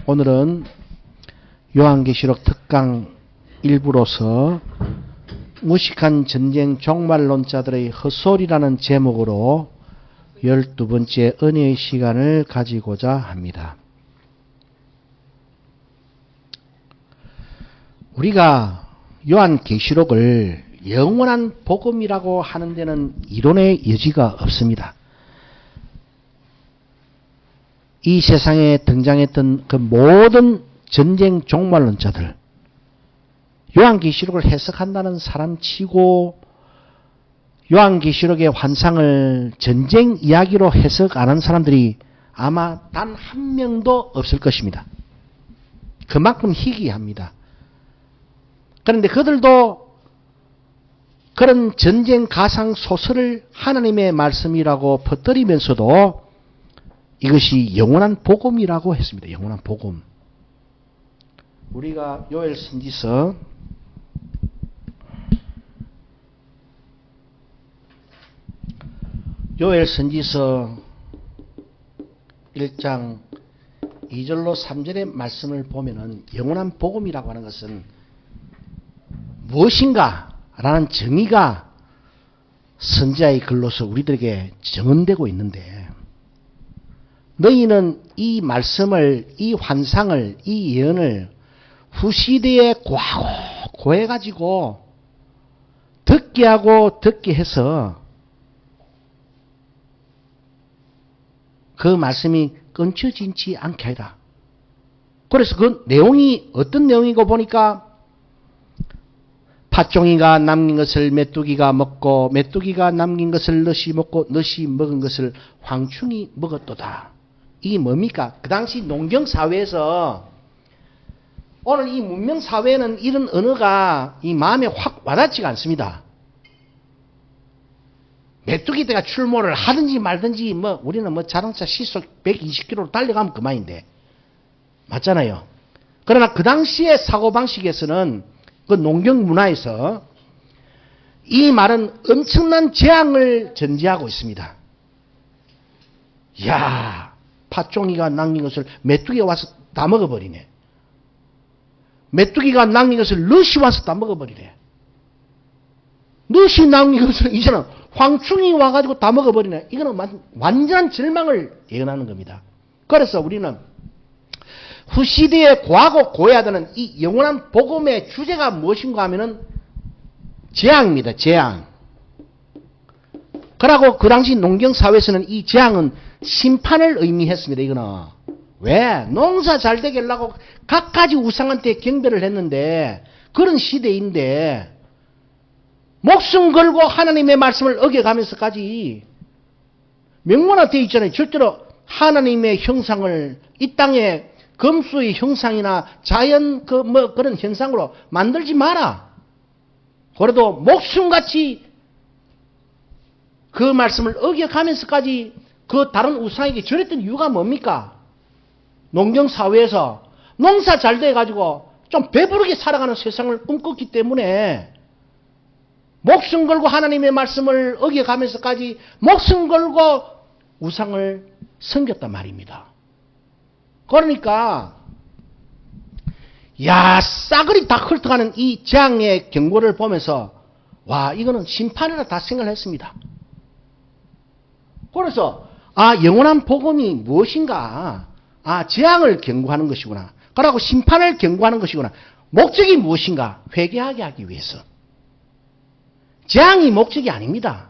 오늘은 요한계시록 특강 일부로서 무식한 전쟁 종말론자들의 헛소리라는 제목으로 12번째 은혜의 시간을 가지고자 합니다. 우리가 요한계시록을 영원한 복음이라고 하는 데는 이론의 여지가 없습니다. 이 세상에 등장했던 그 모든 전쟁 종말론자들, 요한계시록을 해석한다는 사람치고 요한계시록의 환상을 전쟁 이야기로 해석 안 한 사람들이 아마 단 한 명도 없을 것입니다. 그만큼 희귀합니다. 그런데 그들도 그런 전쟁 가상 소설을 하나님의 말씀이라고 퍼뜨리면서도 이것이 영원한 복음이라고 했습니다. 영원한 복음. 우리가 요엘 선지서 1장 2절로 3절의 말씀을 보면은 영원한 복음이라고 하는 것은 무엇인가 라는 정의가 선지자의 글로서 우리들에게 정언되고 있는데, 너희는 이 말씀을, 이 환상을, 이 예언을 후시대에 고해가지고 듣게 하고 듣게 해서 그 말씀이 끊쳐지지 않게 하라. 그래서 그 내용이 어떤 내용이고 보니까 팥종이가 남긴 것을 메뚜기가 먹고 메뚜기가 남긴 것을 넛이 먹고 넛이 먹은 것을 황충이 먹었도다. 이게 뭡니까? 그 당시 농경사회에서, 오늘 이 문명사회에는 이런 언어가 이 마음에 확 와닿지가 않습니다. 메뚜기대가 출몰을 하든지 말든지 우리는 자동차 시속 120km로 달려가면 그만인데, 맞잖아요. 그러나 그 당시의 사고방식에서는 그 농경 문화에서 이 말은 엄청난 재앙을 전제하고 있습니다. 이야, 팥종이가 남긴 것을 메뚜기가 와서 다 먹어버리네. 메뚜기가 남긴 것을 넛이 와서 다 먹어버리네. 넛이 남긴 것을 이제는 황충이 와가지고 다 먹어버리네. 이거는 완전한 절망을 예언하는 겁니다. 그래서 우리는 후시대에 고하고 고해야 되는 이 영원한 복음의 주제가 무엇인가 하면은 재앙입니다. 재앙. 그러고 그 당시 농경사회에서는 이 재앙은 심판을 의미했습니다. 이거는. 왜? 농사 잘 되게 하려고 갖가지 우상한테 경배를 했는데, 그런 시대인데 목숨 걸고 하나님의 말씀을 어겨가면서까지 명문화되어 있잖아요. 절대로 하나님의 형상을 이 땅에 금수의 형상이나 자연 그런 현상으로 만들지 마라. 그래도 목숨같이 그 말씀을 어겨가면서까지 그 다른 우상에게 절했던 이유가 뭡니까? 농경사회에서 농사 잘 돼가지고 좀 배부르게 살아가는 세상을 꿈꿨기 때문에 목숨 걸고 하나님의 말씀을 어겨가면서까지 목숨 걸고 우상을 섬겼단 말입니다. 그러니까 야, 싸그리 다 훑어가는 이 재앙의 경고를 보면서 와, 이거는 심판이라 다 생각을 했습니다. 그래서 영원한 복음이 무엇인가? 재앙을 경고하는 것이구나. 그러고 심판을 경고하는 것이구나. 목적이 무엇인가? 회개하게 하기 위해서. 재앙이 목적이 아닙니다.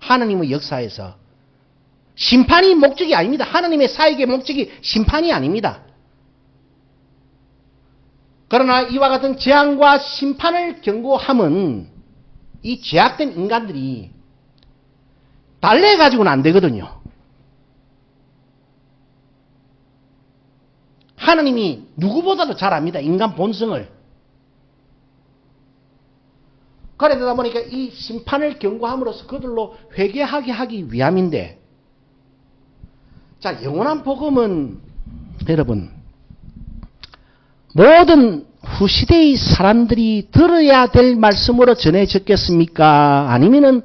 하나님의 역사에서. 심판이 목적이 아닙니다. 하나님의 사역의 목적이 심판이 아닙니다. 그러나 이와 같은 재앙과 심판을 경고함은 이 죄악된 인간들이 달래가지고는 안 되거든요. 하나님이 누구보다도 잘 압니다. 인간 본성을. 그러다 보니까 이 심판을 경고함으로써 그들로 회개하게 하기 위함인데, 자, 영원한 복음은 여러분 모든 후시대의 사람들이 들어야 될 말씀으로 전해졌겠습니까? 아니면은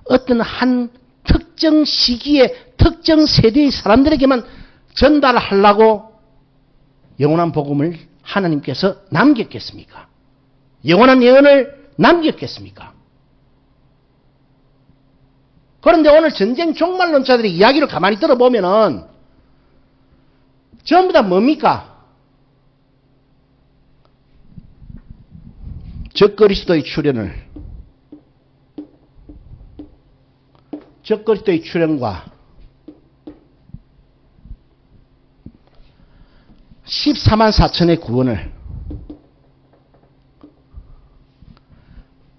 어떤 한 특정 시기에 특정 세대의 사람들에게만 전달하려고 영원한 복음을 하나님께서 남겼겠습니까? 영원한 예언을 남겼겠습니까? 그런데 오늘 전쟁 종말론자들의 이야기를 가만히 들어보면은 전부 다 뭡니까? 적그리스도의 출현과 14만 4천의 구원을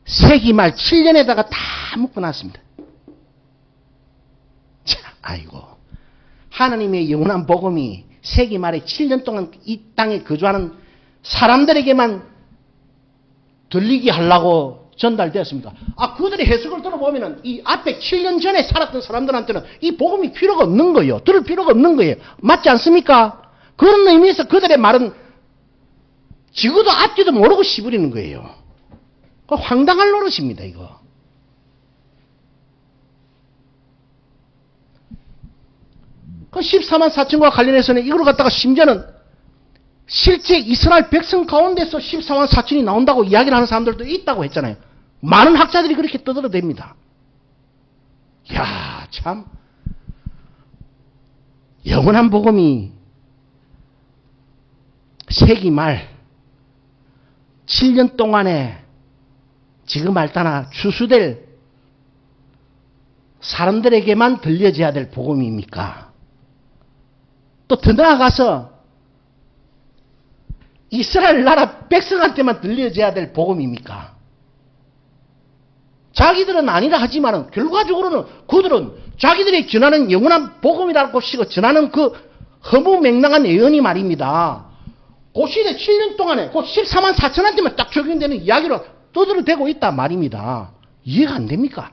세기 말 7년에다가 다 묶어놨습니다. 자, 아이고. 하나님의 영원한 복음이 세기 말에 7년 동안 이 땅에 거주하는 사람들에게만 들리게 하려고 전달되었습니다. 그들의 해석을 들어보면은 이 앞에 7년 전에 살았던 사람들한테는 이 복음이 필요가 없는 거예요. 들을 필요가 없는 거예요. 맞지 않습니까? 그런 의미에서 그들의 말은 지구도 앞뒤도 모르고 씹으리는 거예요. 황당할 노릇입니다, 이거. 그 14만 4천과 관련해서는 이걸 갖다가 심지어는 실제 이스라엘 백성 가운데서 14만 4천이 나온다고 이야기를 하는 사람들도 있다고 했잖아요. 많은 학자들이 그렇게 떠들어댑니다. 이야, 참. 영원한 복음이 세기 말 7년 동안에 지금 알다나 추수될 사람들에게만 들려져야 될 복음입니까? 또 더 나아가서 이스라엘 나라 백성한테만 들려져야 될 복음입니까? 자기들은 아니라 하지만은 결과적으로는 그들은 자기들이 전하는 영원한 복음이라고 시고 전하는 그 허무맹랑한 예언이 말입니다. 그 시대 7년 동안에 그 14만 4천한테만 딱 적용되는 이야기로 떠들어대고 있단 말입니다. 이해가 안 됩니까?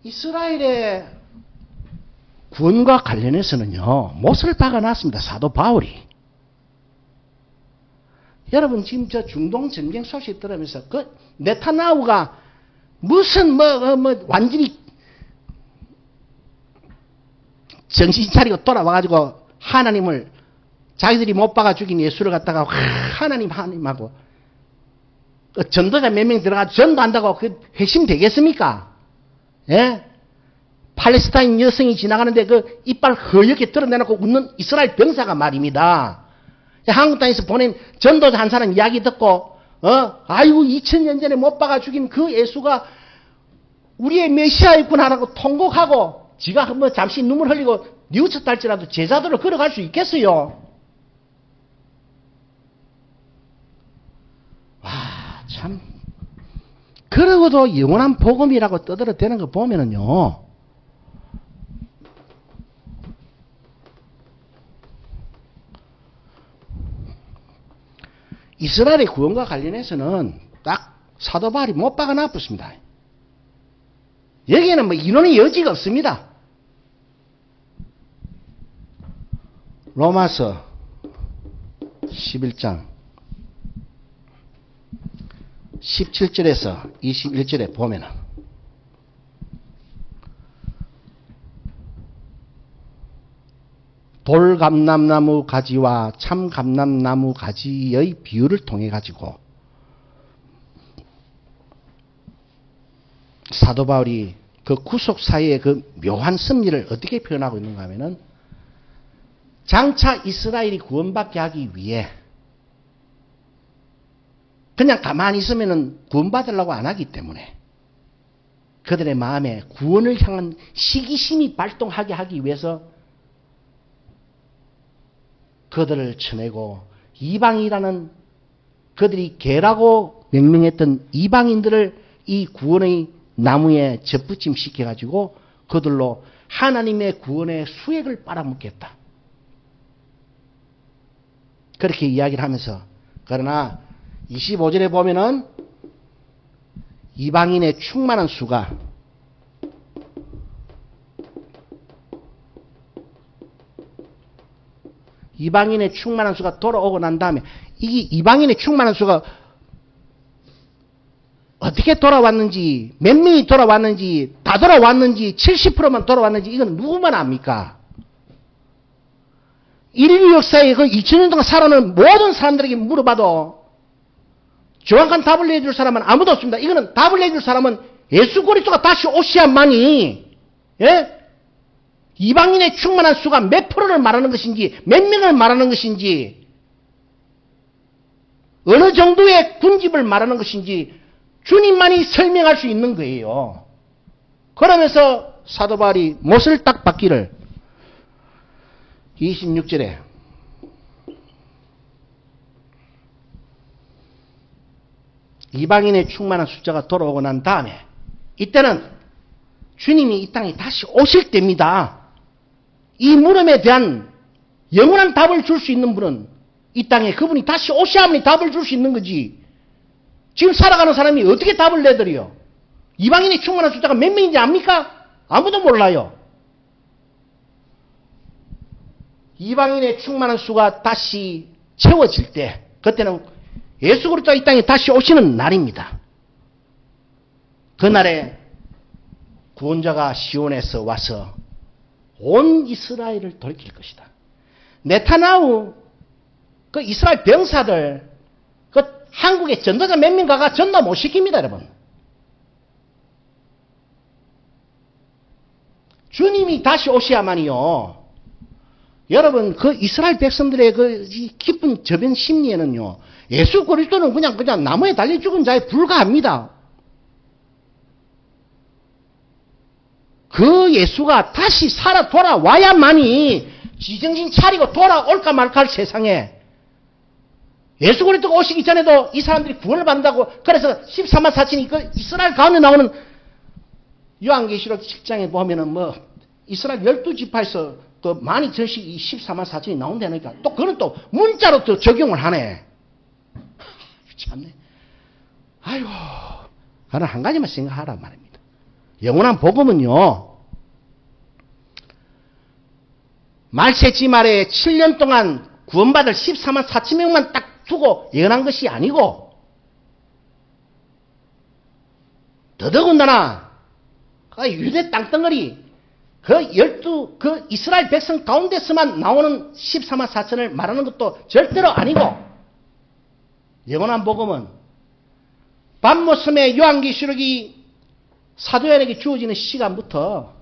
이스라엘의 구원과 관련해서는요, 못을 박아놨습니다. 사도 바울이. 여러분, 지금 저 중동 전쟁 소식 들으면서 그 네타냐후가 무슨 완전히 정신 차리고 돌아와가지고 하나님을 자기들이 못 박아 죽인 예수를 갖다가 하나님하고 전도자 몇 명 들어가서 전도한다고 그 핵심 되겠습니까? 예? 팔레스타인 여성이 지나가는데 그 이빨 허옇게 드러내놓고 웃는 이스라엘 병사가 말입니다. 한국 땅에서 보낸 전도자 한 사람 이야기 듣고 아이고 2000년 전에 못 박아 죽인 그 예수가 우리의 메시아였구나라고 통곡하고 지가 한번 잠시 눈물 흘리고 뉘우쳤다 할지라도 제자들로 걸어갈 수 있겠어요? 와, 참. 그러고도 영원한 복음이라고 떠들어대는 거 보면은요, 이스라엘의 구원과 관련해서는 딱 사도 바울이 못 박아 놔붙습니다. 여기에는 뭐 이론의 여지가 없습니다. 로마서 11장 17절에서 21절에 보면은 돌감람나무 가지와 참감람나무 가지의 비유를 통해 가지고 사도 바울이 그 구속 사이의 그 묘한 섭리를 어떻게 표현하고 있는가 하면은 장차 이스라엘이 구원받게 하기 위해 그냥 가만히 있으면은 구원받으려고 안 하기 때문에 그들의 마음에 구원을 향한 시기심이 발동하게 하기 위해서 그들을 쳐내고 이방이라는 그들이 개라고 명명했던 이방인들을 이 구원의 나무에 접붙임 시켜가지고 그들로 하나님의 구원의 수액을 빨아먹겠다. 그렇게 이야기를 하면서 그러나 25절에 보면은 이방인의 충만한 수가 돌아오고 난 다음에 이 이방인의 충만한 수가 어떻게 돌아왔는지, 몇 명이 돌아왔는지, 다 돌아왔는지, 70%만 돌아왔는지 이건 누구만 압니까? 인류 역사에 그 2000년 동안 살아오는 모든 사람들에게 물어봐도 정확한 답을 내줄 사람은 아무도 없습니다. 이거는 답을 내줄 사람은 예수 그리스도가 다시 오셔야만이, 예? 이방인의 충만한 수가 몇 프로를 말하는 것인지, 몇 명을 말하는 것인지, 어느 정도의 군집을 말하는 것인지 주님만이 설명할 수 있는 거예요. 그러면서 사도 바울이 못을 딱 받기를 26절에 이방인의 충만한 숫자가 돌아오고 난 다음에 이때는 주님이 이 땅에 다시 오실 때입니다. 이 물음에 대한 영원한 답을 줄 수 있는 분은 이 땅에 그분이 다시 오셔야만이 답을 줄 수 있는 거지. 지금 살아가는 사람이 어떻게 답을 내드려요? 이방인의 충만한 숫자가 몇 명인지 압니까? 아무도 몰라요. 이방인의 충만한 수가 다시 채워질 때 그때는 예수 그리스도가 이 땅에 다시 오시는 날입니다. 그날에 구원자가 시온에서 와서 온 이스라엘을 돌이킬 것이다. 네타냐후 그 이스라엘 병사들 그 한국의 전도자 몇 명 가가 전도 못 시킵니다, 여러분. 주님이 다시 오셔야만이요. 여러분 그 이스라엘 백성들의 그 깊은 저변 심리에는요. 예수 그리스도는 그냥 나무에 달려 죽은 자에 불과합니다. 그 예수가 다시 살아 돌아와야만이 지정신 차리고 돌아올까 말까 할 세상에 예수 그리스도가 오시기 전에도 이 사람들이 구원을 받는다고 그래서 14만 4천이 그 이스라엘 가운데 나오는 요한계시록 7장에 보면은 뭐 이스라엘 12지파에서 그 많이 전씩 이 14만 4천이 나온다니까 또 그는 또 문자로 또 적용을 하네. 참네. 아이고, 나는 한 가지만 생각하란 말입니다. 영원한 복음은요, 말세지 말에 7년 동안 구원받을 14만 4천 명만 딱 두고 예언한 것이 아니고, 더더군다나, 그 유대 땅덩어리, 그 이스라엘 백성 가운데서만 나오는 14만 4천을 말하는 것도 절대로 아니고, 영원한 복음은 밤모섬의 요한계시록이 사도연에게 주어지는 시간부터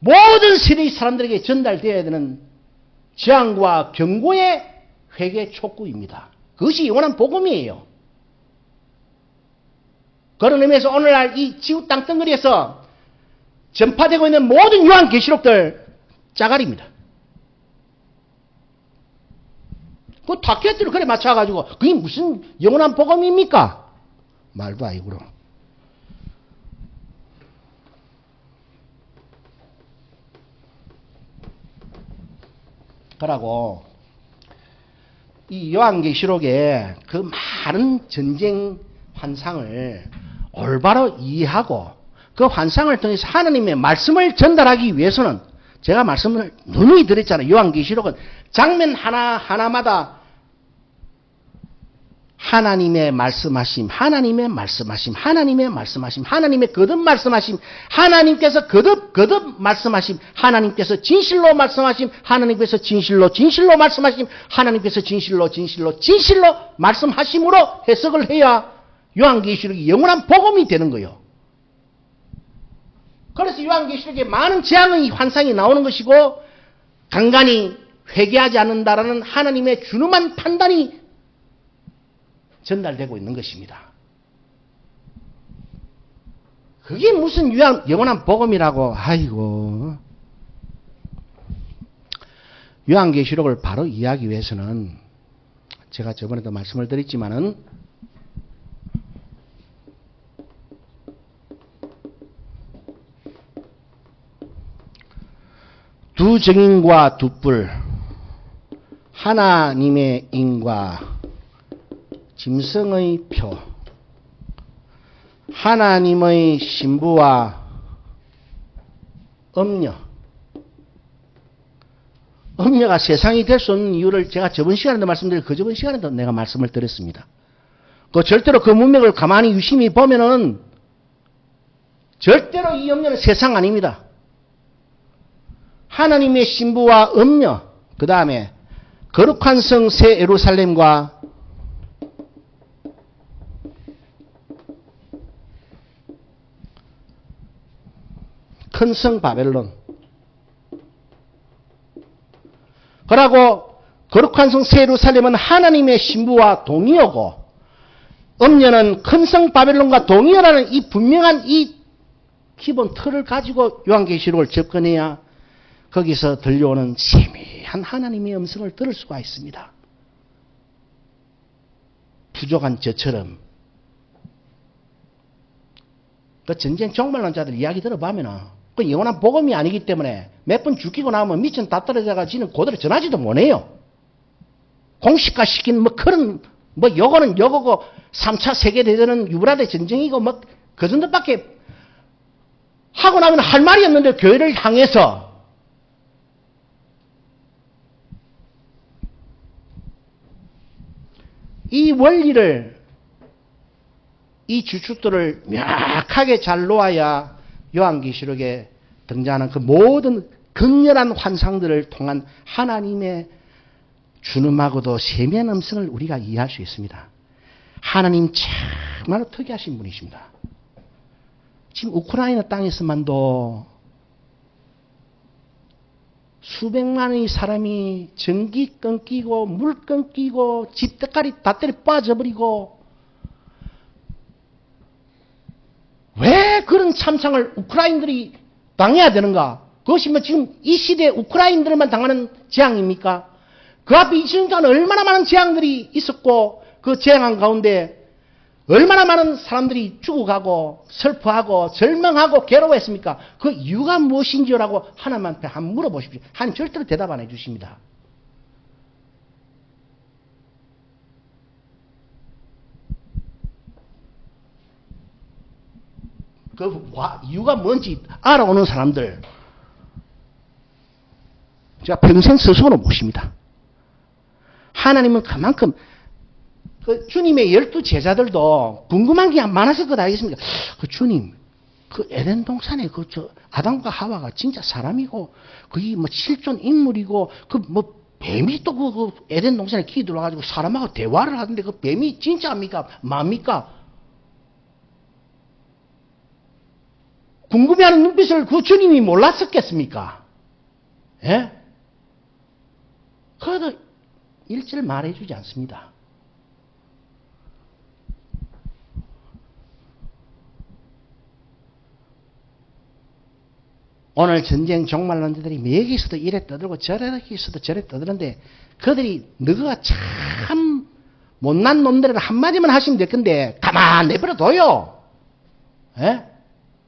모든 세대의 사람들에게 전달되어야 되는 재앙과 경고의 회개 촉구입니다. 그것이 영원한 복음이에요. 그런 의미에서 오늘날 이 지구 땅덩어리에서 전파되고 있는 모든 요한계시록들 짜가리입니다. 그 타켓들을 그래 맞춰가지고 그게 무슨 영원한 복음입니까? 말도 아니고. 그러고 이 요한계시록의 그 많은 전쟁 환상을 올바로 이해하고 그 환상을 통해서 하나님의 말씀을 전달하기 위해서는 제가 말씀을 누누이 드렸잖아요. 요한계시록은 장면 하나마다 하나님의 말씀하심, 하나님의 말씀하심, 하나님의 말씀하심, 하나님의 거듭 말씀하심, 하나님께서 거듭 말씀하심, 하나님께서 진실로 말씀하심, 하나님께서 진실로 말씀하심, 하나님께서 진실로 말씀하심으로 해석을 해야 요한계시록이 영원한 복음이 되는 거예요. 그래서 요한계시록에 많은 재앙의 환상이 나오는 것이고 간간히 회개하지 않는다라는 하나님의 준엄한 판단이 전달되고 있는 것입니다. 그게 무슨 영원한 복음이라고. 아이고. 요한계시록을 바로 이해하기 위해서는 제가 저번에도 말씀을 드렸지만은 두 정인과 두 뿔, 하나님의 인과 짐승의 표, 하나님의 신부와 음녀. 음녀가 세상이 될 수 없는 이유를 제가 저번 시간에도 말씀드렸고 그 저번 시간에도 내가 말씀을 드렸습니다. 절대로 그 문맥을 가만히 유심히 보면은 절대로 이 음녀는 세상 아닙니다. 하나님의 신부와 음녀, 그 다음에 거룩한 성 새 예루살렘과 큰 성 바벨론. 그러고 거룩한 성 새 예루살렘은 하나님의 신부와 동의어고 음녀는 큰 성 바벨론과 동의어라는 이 분명한 이 기본 틀을 가지고 요한계시록을 접근해야 거기서 들려오는 세미한 하나님의 음성을 들을 수가 있습니다. 부족한 저처럼 그 전쟁 종말론 자들 이야기 들어보면 그 영원한 복음이 아니기 때문에 몇 번 죽이고 나면 미천 다 떨어져가 지는 그대로 전하지도 못해요. 공식화 시킨 뭐 그런 뭐 요거는 요거고 3차 세계대전은 유브라데 전쟁이고 뭐 그 정도밖에 하고 나면 할 말이 없는데 교회를 향해서 이 원리를 이 주축들을 명확하게 잘 놓아야 요한계시록에 등장하는 그 모든 극렬한 환상들을 통한 하나님의 준엄하고도 세미한 음성을 우리가 이해할 수 있습니다. 하나님 정말로 특이하신 분이십니다. 지금 우크라이나 땅에서만도 수백만의 사람이 전기 끊기고 물 끊기고 집대까지 다 때려 빠져버리고 왜 그런 참상을 우크라이나들이 당해야 되는가? 그것이 뭐 지금 이 시대에 우크라이나들만 당하는 재앙입니까? 그 앞에 이전까지는 얼마나 많은 재앙들이 있었고 그 재앙 가운데 얼마나 많은 사람들이 죽어가고 슬퍼하고 절망하고 괴로워했습니까? 그 이유가 무엇인지라고 하나님한테 한번 물어보십시오. 하나님 절대로 대답 안 해주십니다. 그 이유가 뭔지 알아오는 사람들 제가 평생 스스로 모십니다. 하나님은 그만큼 그 주님의 12 제자들도 궁금한 게 많았을 것 알겠습니까? 그 주님, 그 에덴 동산에 그 아담과 하와가 진짜 사람이고 그게 뭐 실존 인물이고 그 뭐 뱀이 또 그 에덴 동산에 키 들어가지고 사람하고 대화를 하는데 그 뱀이 진짜입니까? 뭡니까? 궁금해하는 눈빛을 그 주님이 몰랐었겠습니까? 예? 그래도 일절 말해주지 않습니다. 오늘 전쟁 종말론자들이 여기서도 이래 떠들고 저기서도 저래 떠드는데 그들이 너가 참 못난 놈들은 한마디만 하시면 될 건데 가만 내버려둬요. 예?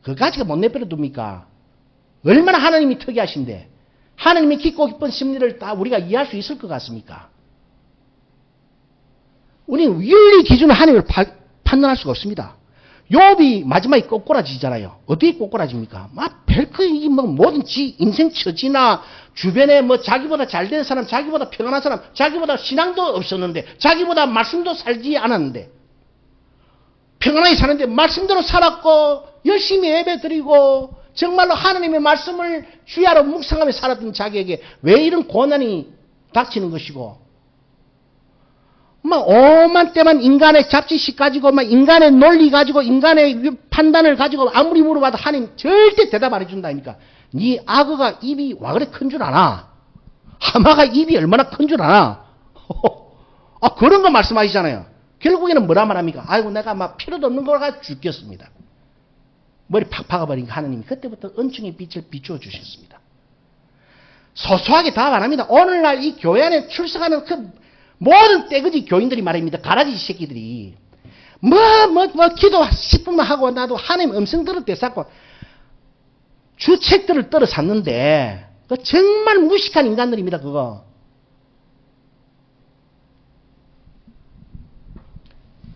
그까지가 못 내버려둡니까? 얼마나 하나님이 특이하신데 하나님의 깊고 깊은 심리를 다 우리가 이해할 수 있을 것 같습니까? 우리는 윤리 기준으로 하나님을 판단할 수가 없습니다. 욥이 마지막에 꼬꾸라지잖아요. 어떻게 꼬꾸라집니까? 막 별거 뭐 뭐든지 인생 처지나 주변에 뭐 자기보다 잘된 사람, 자기보다 평안한 사람, 자기보다 신앙도 없었는데, 자기보다 말씀도 살지 않았는데, 평안하게 사는데 말씀대로 살았고 열심히 예배드리고 정말로 하나님의 말씀을 주야로 묵상하며 살았던 자기에게 왜 이런 고난이 닥치는 것이고, 막 오만 때만 인간의 잡지식 가지고 막 인간의 논리 가지고 인간의 판단을 가지고 아무리 물어봐도 하나님 절대 대답 안 해준다니까. 네 악어가 입이 와 그래 큰 줄 아나? 하마가 입이 얼마나 큰 줄 아나? 아 그런 거 말씀하시잖아요. 결국에는 뭐라 말합니까? 아이고 내가 막 필요도 없는 걸 가지고 죽겠습니다. 머리 팍 박아버리니까 하나님이 그때부터 은총의 빛을 비추어 주셨습니다. 소소하게 답 안 합니다. 오늘날 이 교회 안에 출석하는 그 모든 떼거지 교인들이 말입니다. 가라지 새끼들이. 기도 10분만 하고 나도 하나님 음성 들을 때 쌓고 주책들을 떨어 샀는데, 그 정말 무식한 인간들입니다, 그거.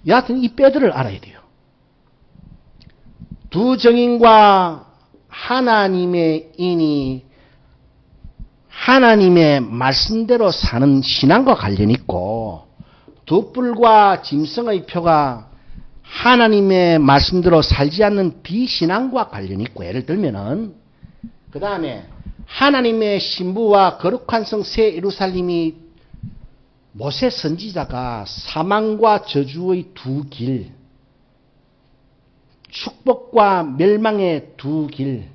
여하튼 이 뼈들을 알아야 돼요. 두 정인과 하나님의 인이 하나님의 말씀대로 사는 신앙과 관련이 있고, 두 뿔과 짐승의 표가 하나님의 말씀대로 살지 않는 비신앙과 관련이 있고, 예를 들면은 그 다음에 하나님의 신부와 거룩한 성 새 예루살렘이 모세 선지자가 사망과 저주의 두 길, 축복과 멸망의 두 길,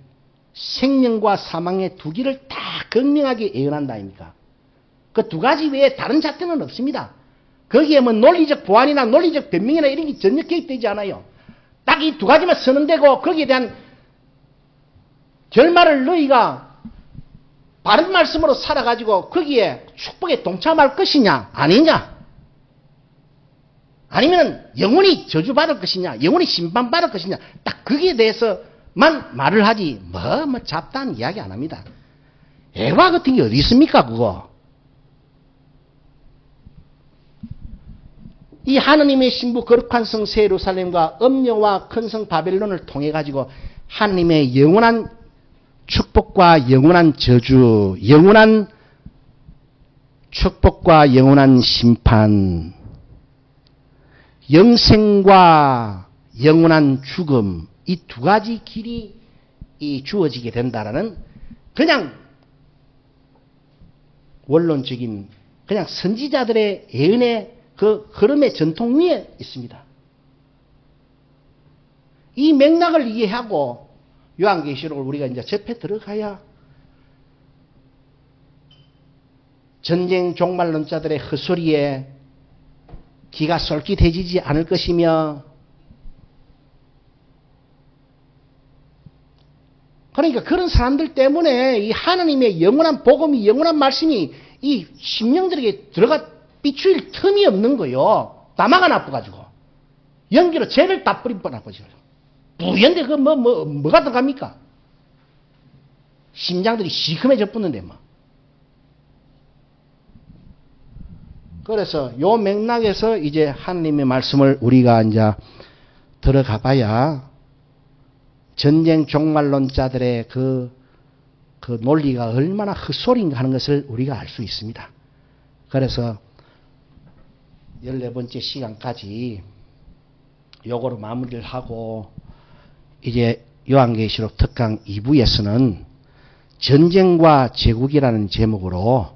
생명과 사망의 두 길을 다 극명하게 예언한다 아닙니까? 그 두 가지 외에 다른 잣대는 없습니다. 거기에 뭐 논리적 보완이나 논리적 변명이나 이런 게 전혀 개입되지 않아요. 딱 이 두 가지만 선언되고 거기에 대한 결말을 너희가 바른 말씀으로 살아가지고 거기에 축복에 동참할 것이냐 아니냐, 아니면 영원히 저주받을 것이냐 영원히 심판받을 것이냐, 딱 거기에 대해서만 말을 하지 뭐 잡다한 이야기 안 합니다. 예화 같은 게 어디 있습니까 그거. 이 하느님의 신부 거룩한 성 새 예루살렘과 엄녀와 큰 성 바벨론을 통해 가지고 하느님의 영원한 축복과 영원한 저주, 영원한 축복과 영원한 심판, 영생과 영원한 죽음, 이 두 가지 길이 주어지게 된다라는 그냥 원론적인 그냥 선지자들의 예언의 그 흐름의 전통 위에 있습니다. 이 맥락을 이해하고 요한계시록을 우리가 이제 접해 들어가야 전쟁 종말론자들의 헛소리에 귀가 솔깃해지지 않을 것이며, 그러니까 그런 사람들 때문에 이 하나님의 영원한 복음이, 영원한 말씀이 이 심령들에게 들어가 비추일 틈이 없는 거요. 다 막아놔가지고 연기로 죄를 다 뿌려놔가지고 부연데 그 뭐가 들어갑니까? 심장들이 시큼해져 붙는데 뭐. 그래서 요 맥락에서 이제 하나님의 말씀을 우리가 이제 들어가 봐야 전쟁 종말론자들의 그 논리가 얼마나 헛소리인가 하는 것을 우리가 알 수 있습니다. 그래서 14번째 시간까지 요거로 마무리를 하고 이제 요한계시록 특강 2부에서는 전쟁과 제국이라는 제목으로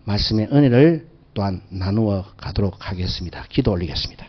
말씀의 은혜를 또한 나누어 가도록 하겠습니다. 기도 올리겠습니다.